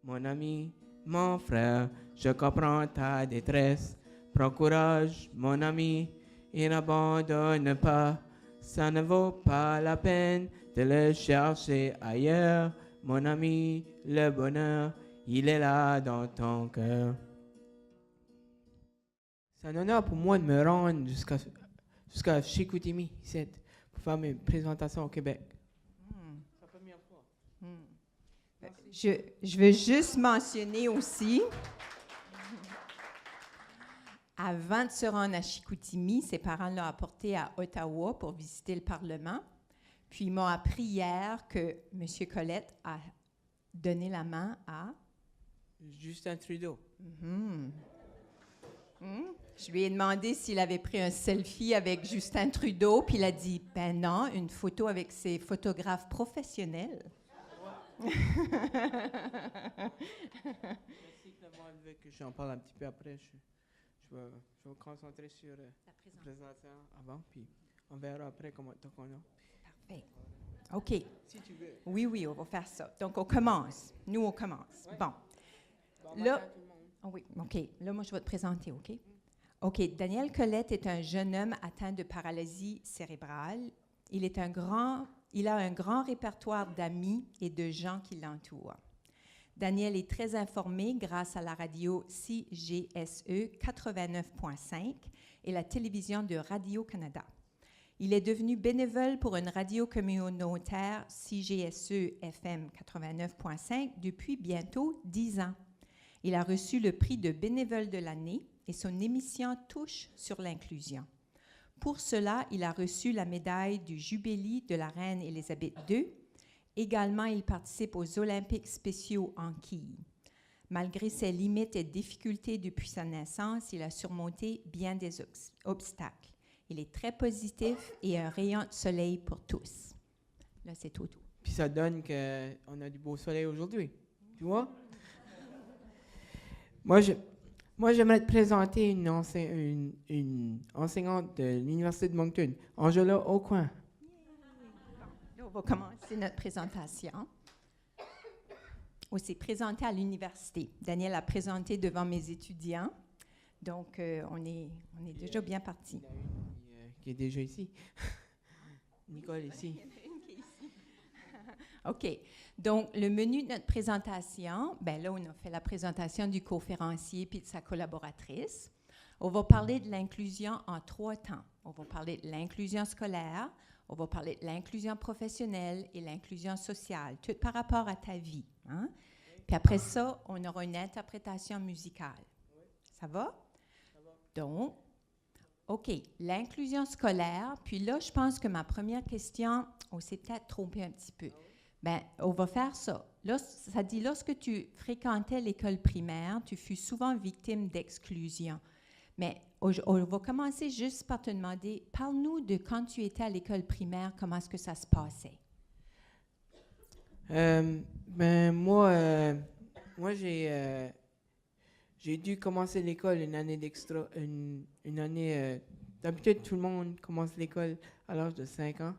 Mon ami, mon frère, je comprends ta détresse. Prends courage, mon ami, et n'abandonne pas. Ça ne vaut pas la peine de le chercher ailleurs. Mon ami, le bonheur, il est là dans ton cœur. C'est un honneur pour moi de me rendre jusqu'à Chicoutimi, ici, pour faire mes présentations au Québec. C'est la première fois. Je veux juste mentionner aussi, avant de se rendre à Chicoutimi, ses parents l'ont apporté à Ottawa pour visiter le Parlement. Puis ils m'ont appris hier que M. Colette a donné la main à Justin Trudeau. Je lui ai demandé s'il avait pris un selfie avec Justin Trudeau, puis il a dit, ben non, une photo avec ses photographes professionnels. Merci Clément veut que j'en parle un petit peu après. Je vais me concentrer sur la présentation avant, puis on verra après comment on a. Parfait. OK. Si tu veux. Oui, on va faire ça. Donc, on commence. Nous, on commence. Ouais. Bon. Là, oui, OK. Là, moi, je vais te présenter, OK? OK. Daniel Colette est un jeune homme atteint de paralysie cérébrale. Il a un grand répertoire d'amis et de gens qui l'entourent. Daniel est très informé grâce à la radio CGSE 89.5 et la télévision de Radio-Canada. Il est devenu bénévole pour une radio communautaire CGSE FM 89.5 depuis bientôt 10 ans. Il a reçu le prix de bénévole de l'année et son émission touche sur l'inclusion. Pour cela, il a reçu la médaille du Jubilé de la reine Élisabeth II. Également, il participe aux Olympiques spéciaux en quilles. Malgré ses limites et difficultés depuis sa naissance, il a surmonté bien des obstacles. Il est très positif et un rayon de soleil pour tous. Là, c'est tout. Puis ça donne qu'on a du beau soleil aujourd'hui. Tu vois? Moi, j'aimerais te présenter une enseignante de l'Université de Moncton, Angela Aucoin. Là, on va commencer notre présentation. On s'est présenté à l'université. Daniel a présenté devant mes étudiants. Donc, on est déjà bien parti. Il y en a une qui est déjà ici. Nicole ici. OK. Donc, le menu de notre présentation, bien là, on a fait la présentation du conférencier puis de sa collaboratrice. On va parler de l'inclusion en 3 temps. On va parler de l'inclusion scolaire, on va parler de l'inclusion professionnelle et l'inclusion sociale, tout par rapport à ta vie. Hein? Puis après ça, on aura une interprétation musicale. Ça va? Donc, OK, l'inclusion scolaire. Puis là, je pense que ma première question, on s'est peut-être trompé un petit peu. Bien, on va faire ça. Là, ça dit, lorsque tu fréquentais l'école primaire, tu fus souvent victime d'exclusion. Mais on va commencer juste par te demander, parle-nous de quand tu étais à l'école primaire, comment est-ce que ça se passait? Moi j'ai dû commencer l'école une année d'extra, une année. D'habitude, tout le monde commence l'école à l'âge de 5 ans.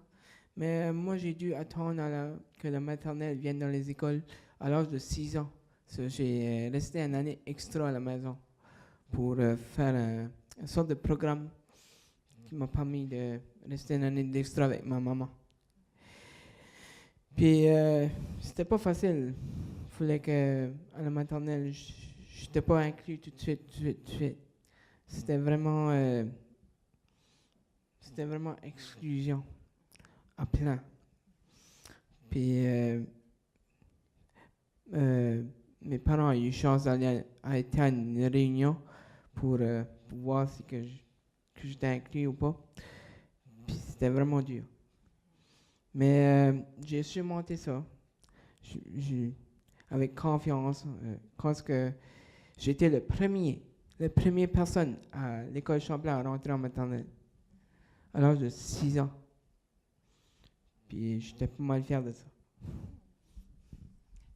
Mais moi, j'ai dû attendre que la maternelle vienne dans les écoles à l'âge de 6 ans. J'ai resté une année extra à la maison pour faire une sorte de programme qui m'a permis de rester une année d'extra avec ma maman. Puis, c'était pas facile. Il fallait qu'à la maternelle, je n'étais pas inclus tout de suite. C'était vraiment exclusion à plein. Puis, mes parents ont eu chance d'aller à une réunion pour voir si que j'étais inclus ou pas. Puis, c'était vraiment dur. Mais j'ai surmonté ça avec confiance. Parce que j'étais la première personne à l'école Champlain à rentrer en maternelle à l'âge de 6 ans. Puis j'étais pas mal fier de ça.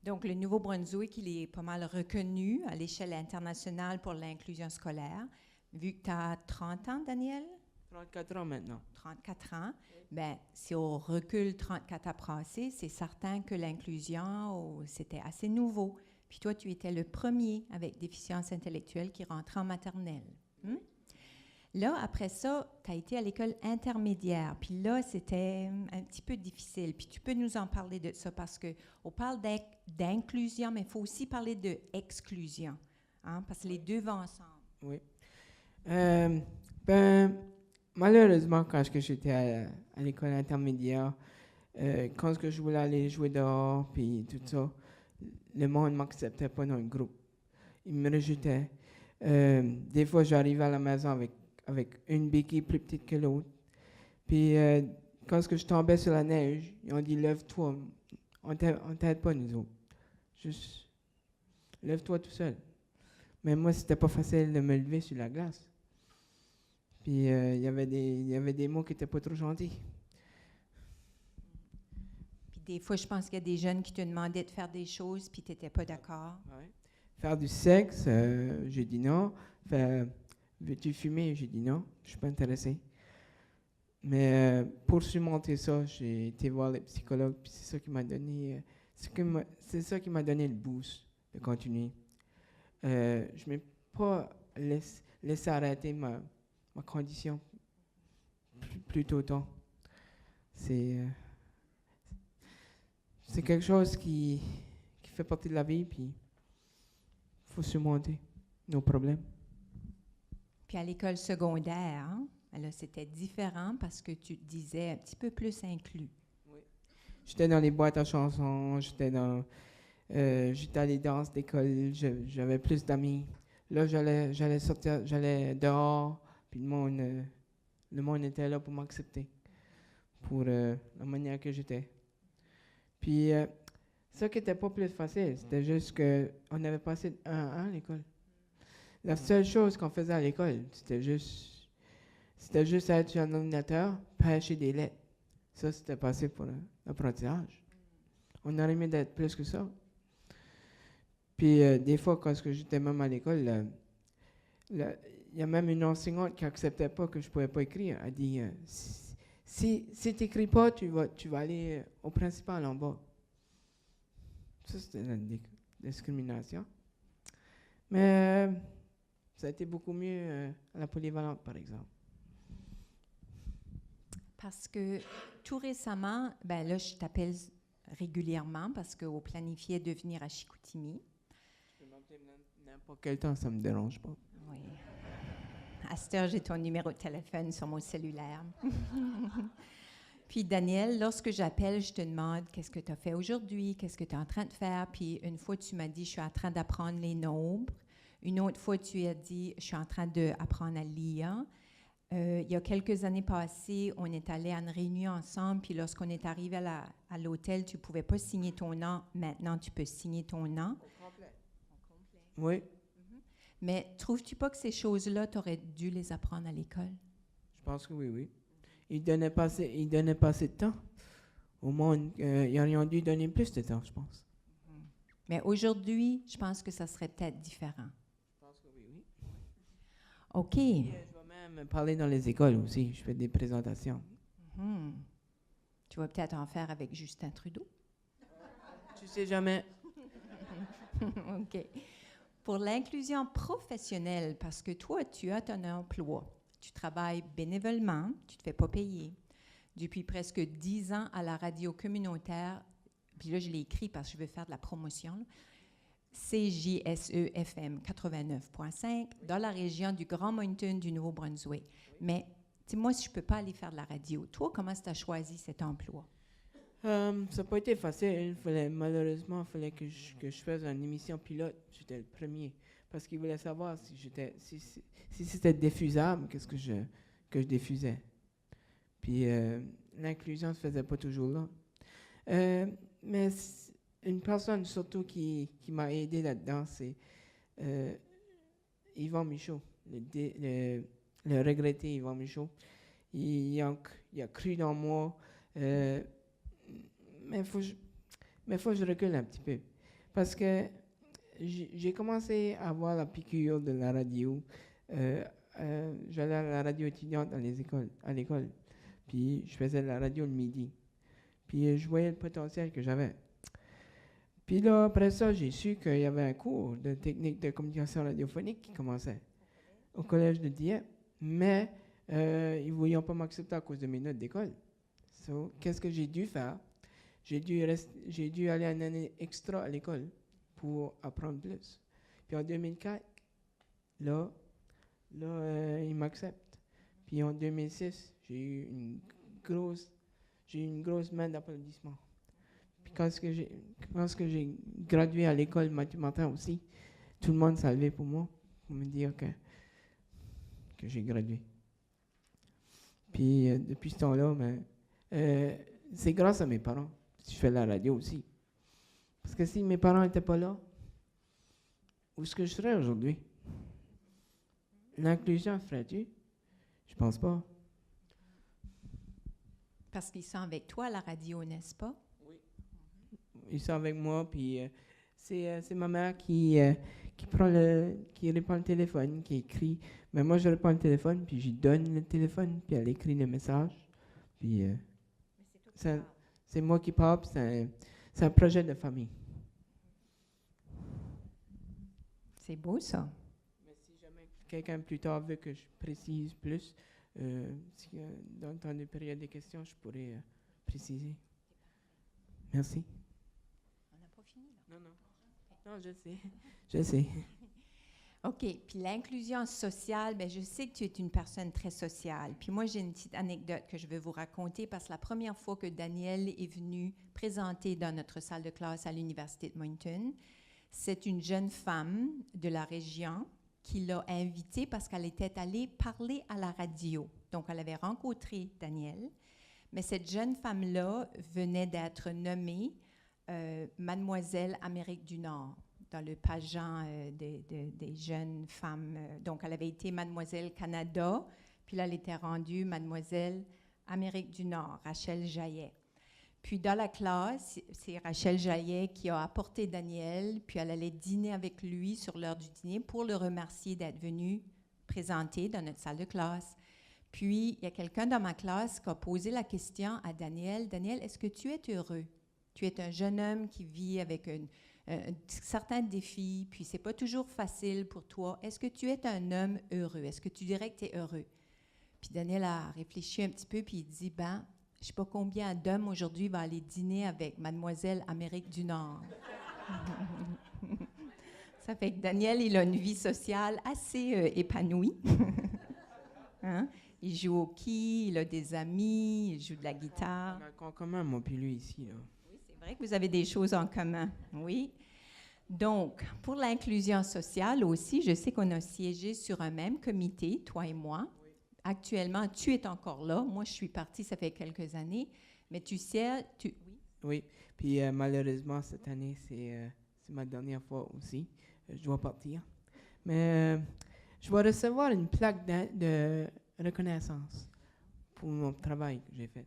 Donc, le Nouveau-Brunswick, il est pas mal reconnu à l'échelle internationale pour l'inclusion scolaire. Vu que tu as 30 ans, Daniel? 34 ans maintenant. 34 ans. Bien, si on recule 34 ans passés, c'est certain que l'inclusion, c'était assez nouveau. Puis toi, tu étais le premier avec déficience intellectuelle qui rentrait en maternelle. Là, après ça, tu as été à l'école intermédiaire. Puis là, c'était un petit peu difficile. Puis tu peux nous en parler de ça parce qu'on parle d'inclusion, mais il faut aussi parler d'exclusion. Hein, parce que les deux vont ensemble. Oui. Ben, malheureusement, quand j'étais à l'école intermédiaire, quand je voulais aller jouer dehors, puis tout ça, le monde ne m'acceptait pas dans le groupe. Il me rejetait. Des fois, j'arrivais à la maison avec une béquille plus petite que l'autre. Puis, quand je tombais sur la neige, ils ont dit « Lève-toi, on ne t'aide pas, nous autres. Juste, lève-toi tout seul. » Mais moi, c'était pas facile de me lever sur la glace. Puis, il y avait des mots qui n'étaient pas trop gentils. Puis, des fois, je pense qu'il y a des jeunes qui te demandaient de faire des choses, puis tu n'étais pas d'accord. Ouais. Faire du sexe, j'ai dit non. Veux-tu fumer? J'ai dit non, je ne suis pas intéressé. Mais pour surmonter ça, j'ai été voir les psychologues, puis c'est ça qui m'a donné, le boost de continuer. Je ne m'ai pas laissé arrêter ma condition plus tôt. C'est quelque chose qui fait partie de la vie, puis il faut surmonter nos problèmes. Puis à l'école secondaire, hein, là, c'était différent parce que tu te disais un petit peu plus inclus. Oui. J'étais dans les boîtes à chansons, j'étais à les danses d'école, j'avais plus d'amis. Là, j'allais sortir, j'allais dehors, puis le monde était là pour m'accepter, pour la manière que j'étais. Puis, ça qui n'était pas plus facile, c'était juste qu'on avait passé 1 an à l'école. La seule chose qu'on faisait à l'école, c'était juste être sur un ordinateur, pêcher des lettres. Ça, c'était passé pour l'apprentissage. On aurait aimé d'être plus que ça. Puis, des fois, quand j'étais même à l'école, il y a même une enseignante qui n'acceptait pas que je ne pouvais pas écrire. Elle dit, si tu n'écris pas, tu vas aller au principal en bas. Ça, c'était la discrimination. Mais ça a été beaucoup mieux à la polyvalente, par exemple. Parce que tout récemment, ben là, je t'appelle régulièrement parce qu'on planifiait de venir à Chicoutimi. Je peux m'appeler n'importe quel temps, ça ne me dérange pas. Oui. À cette heure, j'ai ton numéro de téléphone sur mon cellulaire. Puis, Daniel, lorsque j'appelle, je te demande qu'est-ce que tu as fait aujourd'hui, qu'est-ce que tu es en train de faire. Puis, une fois, tu m'as dit, je suis en train d'apprendre les nombres. Une autre fois, tu as dit, je suis en train d'apprendre à lire. Il y a quelques années passées, on est allé à une réunion ensemble. Puis, lorsqu'on est arrivé à l'hôtel, tu ne pouvais pas signer ton nom. Maintenant, tu peux signer ton nom. Au complet. Oui. Mais trouves-tu pas que ces choses-là, tu aurais dû les apprendre à l'école? Je pense que oui. Ils donnaient pas assez de temps. Au moins, ils auraient dû donner plus de temps, je pense. Mais aujourd'hui, je pense que ça serait peut-être différent. Je pense que oui. OK. Et, je vais même parler dans les écoles aussi. Je fais des présentations. Tu vas peut-être en faire avec Justin Trudeau. Tu sais jamais. OK. Pour l'inclusion professionnelle, parce que toi, tu as ton emploi. Tu travailles bénévolement, tu ne te fais pas payer. Depuis presque 10 ans à la radio communautaire, puis là, je l'ai écrit parce que je veux faire de la promotion, là, CJSE-FM 89.5 dans la région du Grand Moncton du Nouveau-Brunswick. Mais moi, si je ne peux pas aller faire de la radio, toi, comment tu as choisi cet emploi? Ça n'a pas été facile. Malheureusement, il fallait que je fasse une émission pilote. J'étais le premier. Parce qu'ils voulaient savoir si c'était diffusable, qu'est-ce que je diffusais. Puis l'inclusion ne se faisait pas toujours là. Mais une personne surtout qui m'a aidé là-dedans, c'est Yvan Michaud, le regretté Yvan Michaud. Il a cru dans moi. Mais faut que je recule un petit peu. Parce que j'ai commencé à avoir la piqûre de la radio. J'allais à la radio étudiante à l'école. Puis je faisais la radio le midi. Puis je voyais le potentiel que j'avais. Puis là, après ça, j'ai su qu'il y avait un cours de technique de communication radiophonique qui commençait au collège de Dieppe, mais ils ne voulaient pas m'accepter à cause de mes notes d'école. So, qu'est-ce que j'ai dû faire? J'ai dû aller une année extra à l'école pour apprendre plus. Puis en 2004, là ils m'acceptent. Puis en 2006, j'ai eu une grosse main d'applaudissements. Puis quand j'ai gradué à l'école Mathieu-Martin aussi, tout le monde s'est levé pour moi, pour me dire que j'ai gradué. Puis depuis ce temps-là, c'est grâce à mes parents que je fais la radio aussi. Parce que si mes parents n'étaient pas là, où est-ce que je serais aujourd'hui? L'inclusion ferait-tu? Je pense pas. Parce qu'ils sont avec toi à la radio, n'est-ce pas? Oui. Ils sont avec moi, puis c'est ma mère qui répond le téléphone, qui écrit. Mais moi, je réponds le téléphone, puis je lui donne le téléphone, puis elle écrit le message. Puis c'est moi qui parle, puis c'est un projet de famille. C'est beau, ça. Mais si jamais quelqu'un plus tard veut que je précise plus, dans le temps de période de questions, je pourrais préciser. Merci. On n'a pas fini, là? Non, je sais. OK. Puis l'inclusion sociale, bien, je sais que tu es une personne très sociale. Puis moi, j'ai une petite anecdote que je vais vous raconter parce que la première fois que Daniel est venu présenter dans notre salle de classe à l'Université de Moncton, c'est une jeune femme de la région qui l'a invitée parce qu'elle était allée parler à la radio. Donc, elle avait rencontré Daniel. Mais cette jeune femme-là venait d'être nommée Mademoiselle Amérique du Nord dans le pageant des jeunes femmes. Donc, elle avait été Mademoiselle Canada, puis là, elle était rendue Mademoiselle Amérique du Nord, Rachel Jaillet. Puis dans la classe, c'est Rachel Jaillet qui a apporté Daniel, puis elle allait dîner avec lui sur l'heure du dîner pour le remercier d'être venu présenter dans notre salle de classe. Puis, il y a quelqu'un dans ma classe qui a posé la question à Daniel. « Daniel, est-ce que tu es heureux? Tu es un jeune homme qui vit avec certains défis, puis c'est pas toujours facile pour toi. Est-ce que tu es un homme heureux? Est-ce que tu dirais que tu es heureux? » Puis Daniel a réfléchi un petit peu, puis il dit, « Ben, je ne sais pas combien d'hommes aujourd'hui vont aller dîner avec Mademoiselle Amérique du Nord. » Ça fait que Daniel, il a une vie sociale assez épanouie. Hein? Il joue au hockey, il a des amis, il joue de la guitare. On a en commun, moi puis lui, ici. Là. Oui, c'est vrai que vous avez des choses en commun. Oui. Donc, pour l'inclusion sociale aussi, je sais qu'on a siégé sur un même comité, toi et moi. Oui. Actuellement, tu es encore là. Moi, je suis partie, ça fait quelques années. Mais tu sais... Oui. Oui. Puis malheureusement, cette année, c'est ma dernière fois aussi. Je dois partir. Mais je vais recevoir une plaque de reconnaissance pour mon travail que j'ai fait.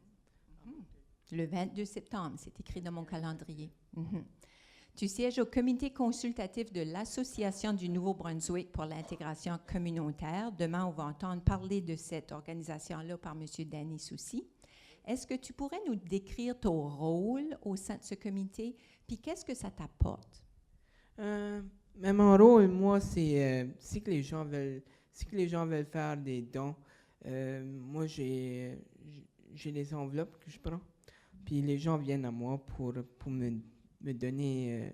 Le 22 septembre, c'est écrit dans mon calendrier. Tu sièges au comité consultatif de l'Association du Nouveau-Brunswick pour l'intégration communautaire. Demain, on va entendre parler de cette organisation-là par M. Danny Soucy. Est-ce que tu pourrais nous décrire ton rôle au sein de ce comité, puis qu'est-ce que ça t'apporte? Mais mon rôle, moi, c'est si que les gens veulent faire des dons, moi, j'ai des enveloppes que je prends, puis les gens viennent à moi pour me donner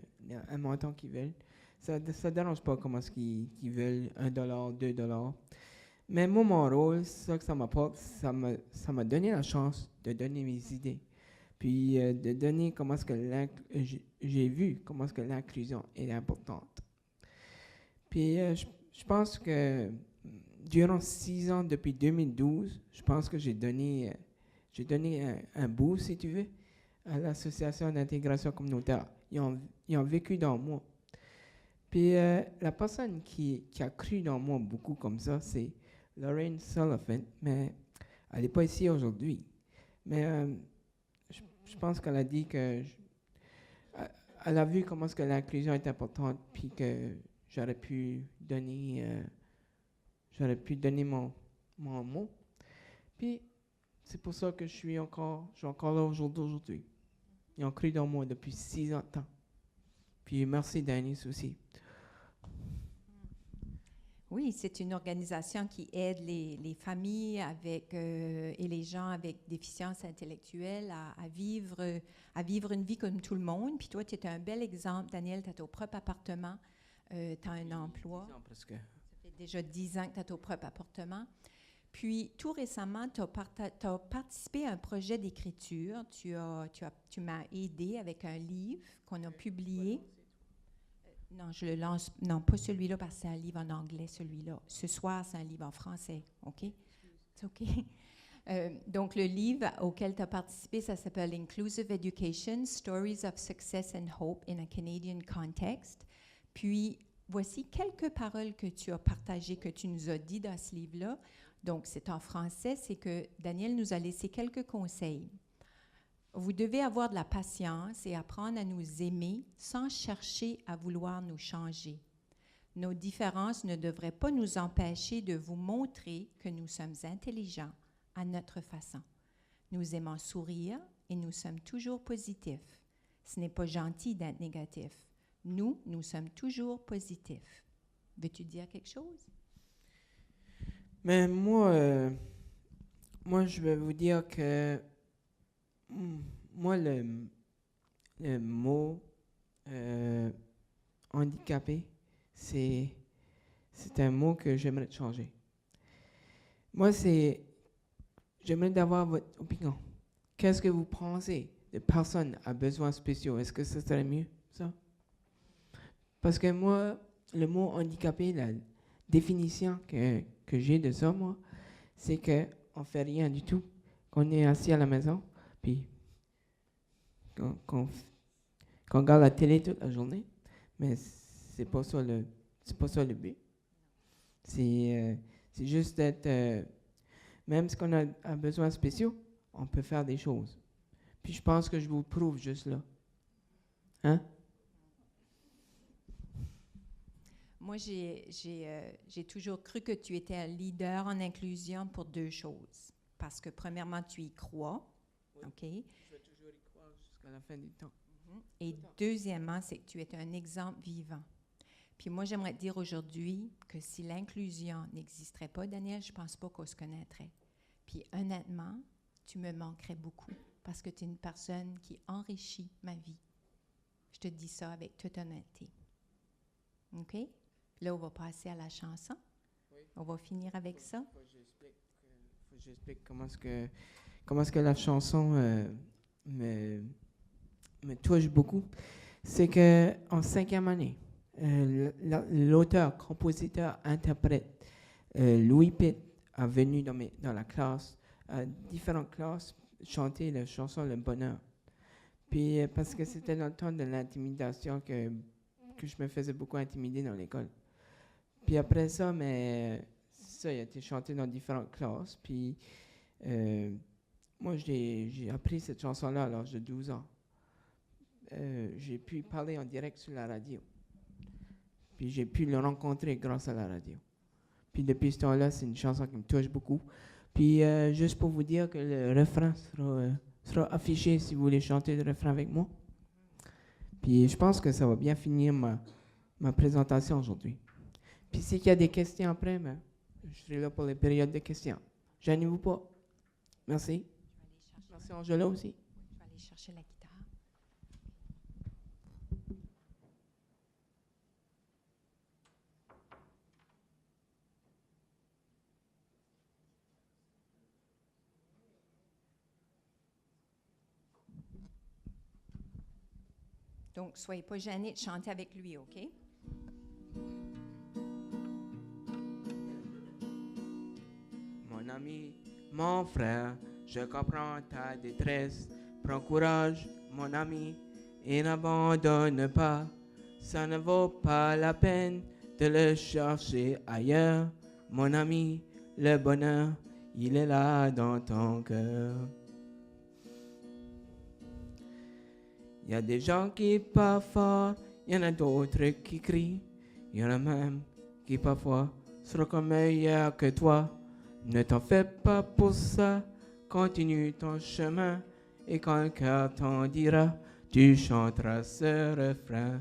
un montant qu'ils veulent. Ça ne dérange pas comment est-ce qu'ils veulent, $1, $2. Mais moi, mon rôle, ça que ça m'apporte, ça m'a donné la chance de donner mes idées. Puis de donner comment est-ce que j'ai vu comment est-ce que l'inclusion est importante. Puis je pense que durant 6 ans, depuis 2012, je pense que j'ai donné un bout, si tu veux, à l'Association d'intégration communautaire. Ils ont vécu dans moi. Puis la personne qui a cru dans moi beaucoup comme ça, c'est Lorraine Sullivan, mais elle n'est pas ici aujourd'hui. Mais je pense qu'elle a dit que elle a vu comment est-ce que l'inclusion est importante, puis que j'aurais pu donner mon mot. Puis c'est pour ça que je suis encore là aujourd'hui. Ils ont cru dans moi depuis 6 ans de temps. Puis merci, Denise, aussi. Oui, c'est une organisation qui aide les familles et les gens avec déficience intellectuelle à vivre une vie comme tout le monde. Puis toi, tu es un bel exemple, Daniel, tu as ton propre appartement, tu as un emploi. 10 ans presque. Ça fait déjà 10 ans que tu as ton propre appartement. Puis, tout récemment, tu as participé à un projet d'écriture. Tu m'as aidé avec un livre qu'on a publié. Non, je le lance. Non, pas celui-là, parce que c'est un livre en anglais, celui-là. Ce soir, c'est un livre en français. OK? C'est OK? Donc, le livre auquel tu as participé, ça s'appelle Inclusive Education, Stories of Success and Hope in a Canadian Context. Puis, voici quelques paroles que tu as partagées, que tu nous as dit dans ce livre-là. Donc, c'est en français, c'est que Daniel nous a laissé quelques conseils. Vous devez avoir de la patience et apprendre à nous aimer sans chercher à vouloir nous changer. Nos différences ne devraient pas nous empêcher de vous montrer que nous sommes intelligents à notre façon. Nous aimons sourire et nous sommes toujours positifs. Ce n'est pas gentil d'être négatif. Nous sommes toujours positifs. Veux-tu dire quelque chose? Mais moi, je vais vous dire que moi, le mot handicapé, c'est un mot que j'aimerais changer. Moi, j'aimerais avoir votre opinion. Qu'est-ce que vous pensez de personnes à besoins spéciaux? Est-ce que ça serait mieux, ça? Parce que moi, le mot handicapé, la définition que j'ai de ça, moi, c'est qu'on ne fait rien du tout, qu'on est assis à la maison, puis qu'on regarde la télé toute la journée, mais c'est pas ça le but. C'est juste d'être, même si on a besoin spéciaux, on peut faire des choses. Puis je pense que je vous le prouve juste là. Hein? Moi, j'ai toujours cru que tu étais un leader en inclusion pour deux choses. Parce que, premièrement, tu y crois. Oui. OK? Je vais toujours y croire jusqu'à la fin du temps. Et deuxièmement, c'est que tu es un exemple vivant. Puis moi, j'aimerais te dire aujourd'hui que si l'inclusion n'existerait pas, Daniel, je ne pense pas qu'on se connaîtrait. Puis honnêtement, tu me manquerais beaucoup parce que tu es une personne qui enrichit ma vie. Je te dis ça avec toute honnêteté. OK? Là, on va passer à la chanson. Oui. On va finir avec ça. Faut que j'explique comment est-ce que la chanson me touche beaucoup. C'est qu'en 5e année, l'auteur, compositeur, interprète Louis Pitt est venu dans la classe, différentes classes, chanter la chanson Le Bonheur. Puis parce que c'était dans le temps de l'intimidation que je me faisais beaucoup intimider dans l'école. Puis après ça, ça a été chanté dans différentes classes. Puis moi, j'ai appris cette chanson-là à l'âge de 12 ans. J'ai pu parler en direct sur la radio. Puis j'ai pu le rencontrer grâce à la radio. Puis depuis ce temps-là, c'est une chanson qui me touche beaucoup. Puis juste pour vous dire que le refrain sera affiché si vous voulez chanter le refrain avec moi. Puis je pense que ça va bien finir ma présentation aujourd'hui. Puis s'il y a des questions après, je serai là pour les périodes de questions. Gênez-vous pas. Merci. Merci Angela aussi. Je vais aller chercher la guitare. Donc, soyez pas gênés de chanter avec lui, OK? Mon ami, mon frère, je comprends ta détresse. Prends courage, mon ami, et n'abandonne pas. Ça ne vaut pas la peine de le chercher ailleurs. Mon ami, le bonheur, il est là dans ton cœur. Il y a des gens qui parlent fort, il y en a d'autres qui crient. Il y en a même qui parfois seront meilleurs que toi. Ne t'en fais pas pour ça, continue ton chemin. Et quand le cœur t'en dira, tu chanteras ce refrain.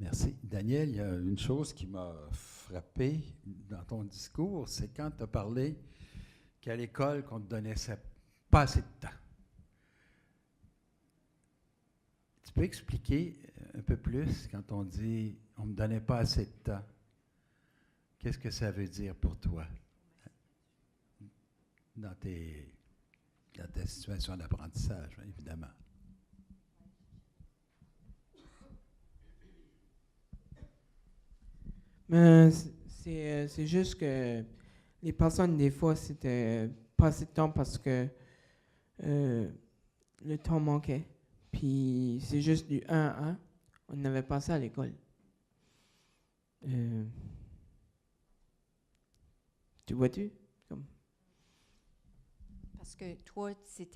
Merci. Daniel, il y a une chose qui m'a frappé dans ton discours, c'est quand tu as parlé qu'à l'école, qu'on ne te donnait pas assez de temps. Tu peux expliquer un peu plus quand on dit « on ne me donnait pas assez de temps ». Qu'est-ce que ça veut dire pour toi dans ta situation d'apprentissage, évidemment? C'est juste que les personnes, des fois, c'était pas assez de temps parce que le temps manquait. Puis c'est juste du 1 à 1. On n'avait pas ça à l'école. Tu vois-tu? Parce que toi, tu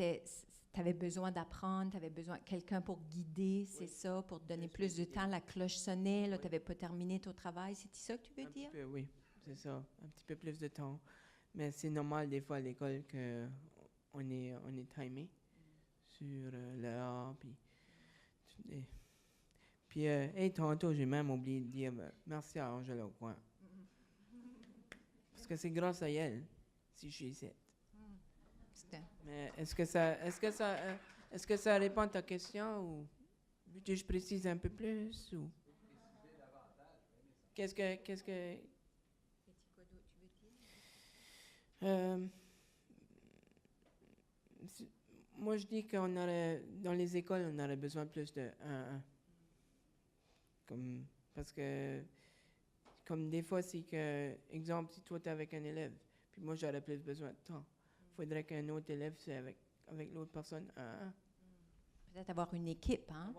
avais besoin d'apprendre, tu avais besoin de quelqu'un pour guider, c'est ça, pour te donner plus de temps. La cloche sonnait, là, tu n'avais pas terminé ton travail. C'est ça que tu veux dire? Oui, c'est ça. Un petit peu plus de temps. Mais c'est normal des fois à l'école qu'on est timé sur l'heure. Puis tantôt, j'ai même oublié de dire merci à Angela au coin. Parce que c'est grâce à elle si je suis ici. Mais est-ce que ça répond à ta question ou veux-tu que je précise un peu plus ou qu'est-ce que moi je dis qu'on aurait dans les écoles on aurait besoin de plus de 1-1. Parce que comme des fois c'est que exemple si toi tu es avec un élève puis moi j'aurais plus besoin de temps. Il faudrait qu'un autre élève soit avec l'autre personne 1-1. Peut-être avoir une équipe, hein?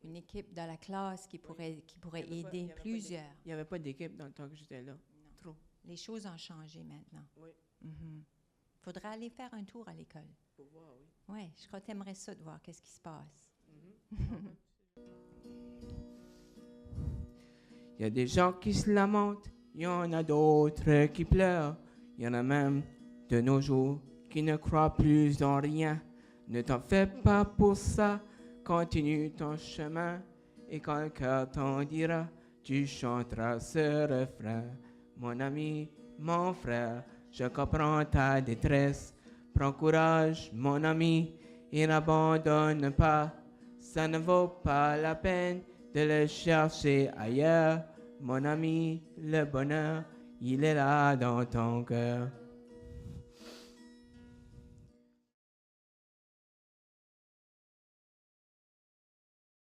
Une équipe dans la classe qui pourrait aider plusieurs. Il n'y avait pas d'équipe dans le temps que j'étais là. Non. Trop. Les choses ont changé maintenant. Oui. Faudra aller faire un tour à l'école. Pour voir, oui. Oui, je crois que tu aimerais ça de voir qu'est-ce qui se passe. Il y a des gens qui se lamentent, il y en a d'autres qui pleurent, il y en a même de nos jours qui ne croient plus en rien. Ne t'en fais pas pour ça, continue ton chemin et quand le cœur t'en dira, tu chanteras ce refrain. Mon ami, mon frère, je comprends ta détresse. Prends courage, mon ami, et n'abandonne pas. Ça ne vaut pas la peine de le chercher ailleurs. Mon ami, le bonheur, il est là dans ton cœur.